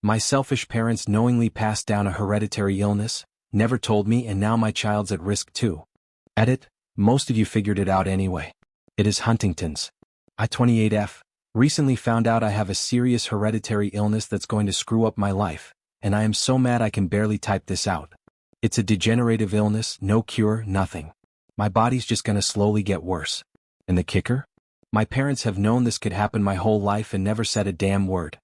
My selfish parents knowingly passed down a hereditary illness, never told me, and now my child's at risk too. Edit, most of you figured it out anyway. It is Huntington's. I 28F. Recently found out I have a serious hereditary illness that's going to screw up my life, and I am so mad I can barely type this out. It's a degenerative illness, no cure, nothing. My body's just gonna slowly get worse. And the kicker? My parents have known this could happen my whole life and never said a damn word.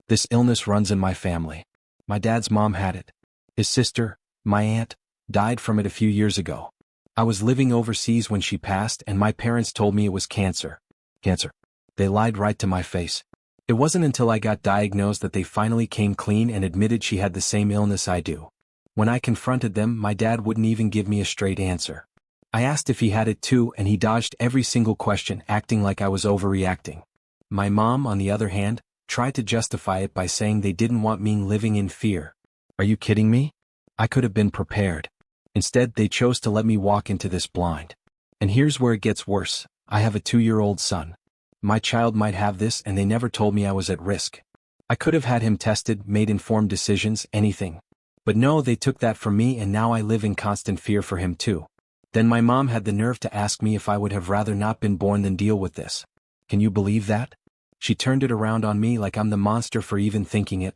This illness runs in my family. My dad's mom had it. His sister, my aunt, died from it a few years ago. I was living overseas when she passed, and my parents told me it was cancer. Cancer. They lied right to my face. It wasn't until I got diagnosed that they finally came clean and admitted she had the same illness I do. When I confronted them, my dad wouldn't even give me a straight answer. I asked if he had it too, and he dodged every single question, acting like I was overreacting. My mom, on the other hand, tried to justify it by saying they didn't want me living in fear. Are you kidding me? I could have been prepared. Instead, they chose to let me walk into this blind. And here's where it gets worse. I have a 2-year-old son. My child might have this, and they never told me I was at risk. I could have had him tested, made informed decisions, anything. But no, they took that from me, and now I live in constant fear for him too. Then my mom had the nerve to ask me if I would have rather not been born than deal with this. Can you believe that? She turned it around on me like I'm the monster for even thinking it.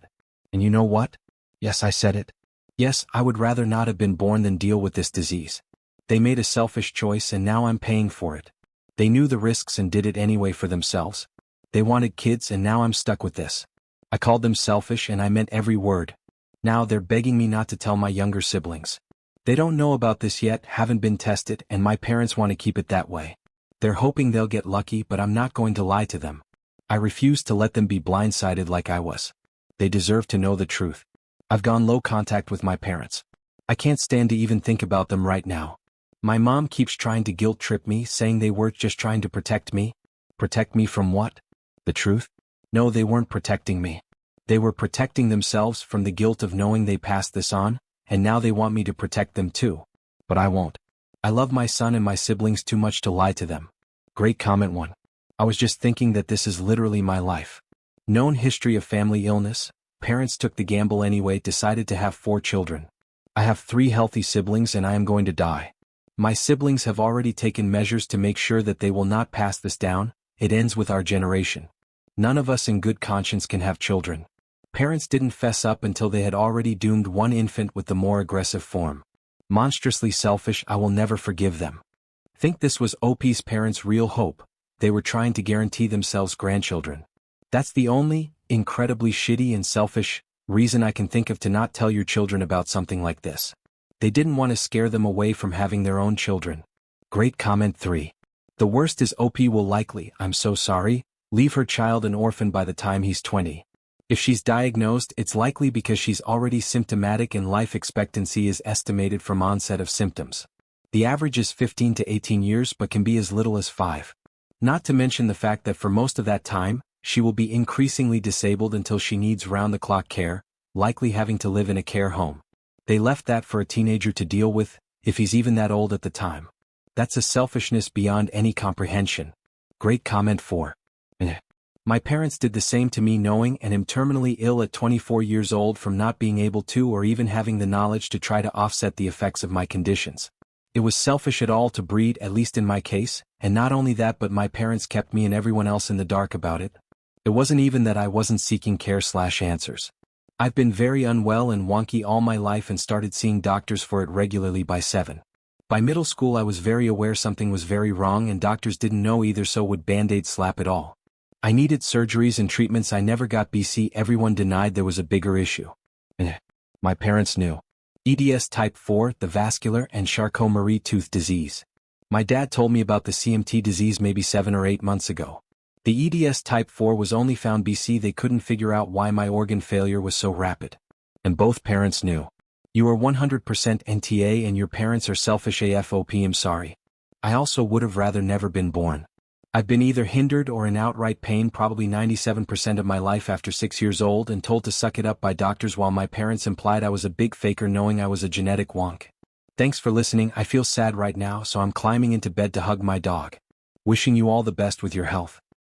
And you know what? Yes, I said it. Yes, I would rather not have been born than deal with this disease. They made a selfish choice, and now I'm paying for it. They knew the risks and did it anyway for themselves. They wanted kids, and now I'm stuck with this. I called them selfish, and I meant every word. Now they're begging me not to tell my younger siblings. They don't know about this yet, haven't been tested, and my parents want to keep it that way. They're hoping they'll get lucky, but I'm not going to lie to them. I refuse to let them be blindsided like I was. They deserve to know the truth. I've gone low contact with my parents. I can't stand to even think about them right now. My mom keeps trying to guilt trip me, saying they were just trying to protect me. Protect me from what? The truth? No, they weren't protecting me. They were protecting themselves from the guilt of knowing they passed this on, and now they want me to protect them too. But I won't. I love my son and my siblings too much to lie to them. Great comment 1. I was just thinking that this is literally my life. Known history of family illness, parents took the gamble anyway, decided to have 4 children. I have 3 healthy siblings, and I am going to die. My siblings have already taken measures to make sure that they will not pass this down. It ends with our generation. None of us in good conscience can have children. Parents didn't fess up until they had already doomed one infant with the more aggressive form. Monstrously selfish, I will never forgive them. Think this was OP's parents' real hope. They were trying to guarantee themselves grandchildren. That's the only, incredibly shitty and selfish, reason I can think of to not tell your children about something like this. They didn't want to scare them away from having their own children. Great comment 3. The worst is OP will likely, I'm so sorry, leave her child an orphan by the time he's 20. If she's diagnosed, it's likely because she's already symptomatic and life expectancy is estimated from onset of symptoms. The average is 15 to 18 years but can be as little as 5. Not to mention the fact that for most of that time, she will be increasingly disabled until she needs round-the-clock care, likely having to live in a care home. They left that for a teenager to deal with, if he's even that old at the time. That's a selfishness beyond any comprehension. Great comment 4. My parents did the same to me, knowing and am terminally ill at 24 years old from not being able to or even having the knowledge to try to offset the effects of my conditions. It was selfish at all to breed, at least in my case, and not only that but my parents kept me and everyone else in the dark about it. It wasn't even that I wasn't seeking care/answers. I've been very unwell and wonky all my life and started seeing doctors for it regularly by 7. By middle school I was very aware something was very wrong and doctors didn't know either, so would band-aid slap it all. I needed surgeries and treatments I never got. Everyone denied there was a bigger issue. My parents knew. EDS type 4, the vascular and Charcot-Marie tooth disease. My dad told me about the CMT disease maybe 7 or 8 months ago. The EDS type 4 was only found they couldn't figure out why my organ failure was so rapid. And both parents knew. You are 100% NTA and your parents are selfish AF. I'm sorry. I also would have rather never been born. I've been either hindered or in outright pain probably 97% of my life after 6 years old and told to suck it up by doctors while my parents implied I was a big faker knowing I was a genetic wonk. Thanks for listening. I feel sad right now, so I'm climbing into bed to hug my dog. Wishing you all the best with your health.